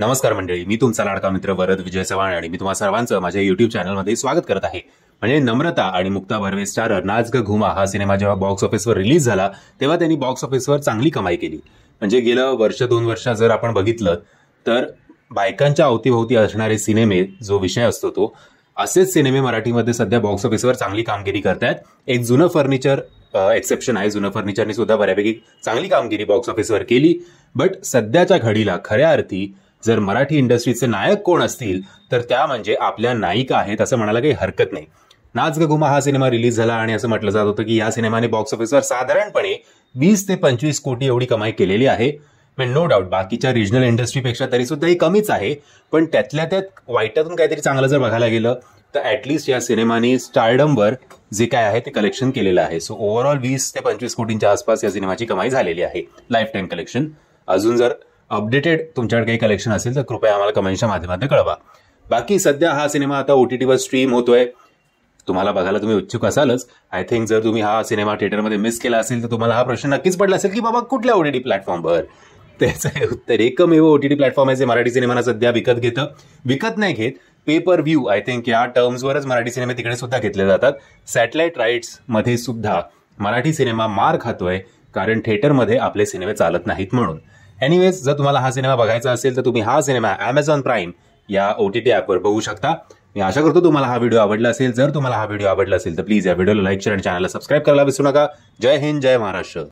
नमस्कार मंडळी, मी तुमचा लाडका मित्र वरद विजय चव्हाण आणि मी तुम्हा सर्वांचं माझ्या युट्यूब चॅनलमध्ये स्वागत करत आहे. म्हणजे नम्रता आणि मुक्ता बर्वे स्टारर नाच ग घुमा हा सिनेमा जेव्हा बॉक्स ऑफिसवर रिलीज झाला तेव्हा त्यांनी बॉक्स ऑफिसवर चांगली कमाई केली. म्हणजे गेलं वर्ष 2 वर्ष जर आपण बघितलं तर बायकांच्या अवतीभोवती असणारे सिनेमे जो विषय असतो तो असेच सिनेमे मराठीमध्ये सध्या बॉक्स ऑफिसवर चांगली कामगिरी करतायत. एक जुनं फर्निचर एक्सेप्शन आहे. जुनं फर्निचरने सुद्धा बऱ्यापैकी चांगली कामगिरी बॉक्स ऑफिसवर केली. बट सध्याच्या घडीला खऱ्या अर्थी जर मराठी इंडस्ट्रीचे नायक कोण असतील तर त्या म्हणजे आपल्या नायिका आहेत असं म्हणायला काही हरकत नाही. नाच ग घुमा हा सिनेमा रिलीज झाला आणि असं म्हटलं जात होतं की या सिनेमाने बॉक्स ऑफिसवर साधारणपणे 20 ते 25 कोटी एवढी कमाई केलेली आहे. नो डाऊट बाकीच्या रिजनल इंडस्ट्रीपेक्षा तरी सुद्धा ही कमीच आहे. पण त्यातल्या त्यात वाईटातून काहीतरी चांगलं जर बघायला गेलं तर ऍटलिस्ट या सिनेमाने स्टारडमवर जे काय आहे ते कलेक्शन केलेलं आहे. सो ओव्हरऑल 20 ते 25 कोटींच्या आसपास या सिनेमाची कमाई झालेली आहे लाईफ टाईम कलेक्शन. अजून जर अपडेटेड तुमच्याकडे काही कलेक्शन असेल तर कृपया आम्हाला कमेंटच्या माध्यमातून कळवा. बाकी सध्या हा सिनेमा आता OTTवर स्ट्रीम होतोय. तुम्हाला बघायला तुम्ही उत्सुक असालच. आय थिंक जर तुम्ही हा सिनेमा थिएटरमध्ये मिस केला असेल तर तुम्हाला हा प्रश्न नक्कीच पडला असेल की बाबा कुठल्या OTT प्लॅटफॉर्मवर. त्याचं उत्तर एकमेव OTT प्लॅटफॉर्म आहे जे मराठी सिनेमांना सध्या विकत नाही घेत. पेपर व्ह्यू आय थिंक या टर्म्सवरच मराठी सिनेमे तिकडे सुद्धा घेतले जातात. सॅटेलाइट राईट्स मध्ये सुद्धा मराठी सिनेमा मार खातोय कारण थिएटरमध्ये आपले सिनेमे चालत नाहीत म्हणून. एनिवेज जर तुम्हाला हा सिनेमा बघायचा असेल तर तुम्ही हा सिनेमा Amazon प्राईम या OTT ॲपवर बघू शकता. मी आशा करतो तुम्हाला हा व्हिडिओ आवडला असेल. जर तुम्हाला हा व्हिडिओ आवडला असेल तर प्लीज या व्हिडिओला लाईक शेअर आणि चॅनलला सबस्क्राईब करायला विसरू नका. जय हिंद, जय महाराष्ट्र.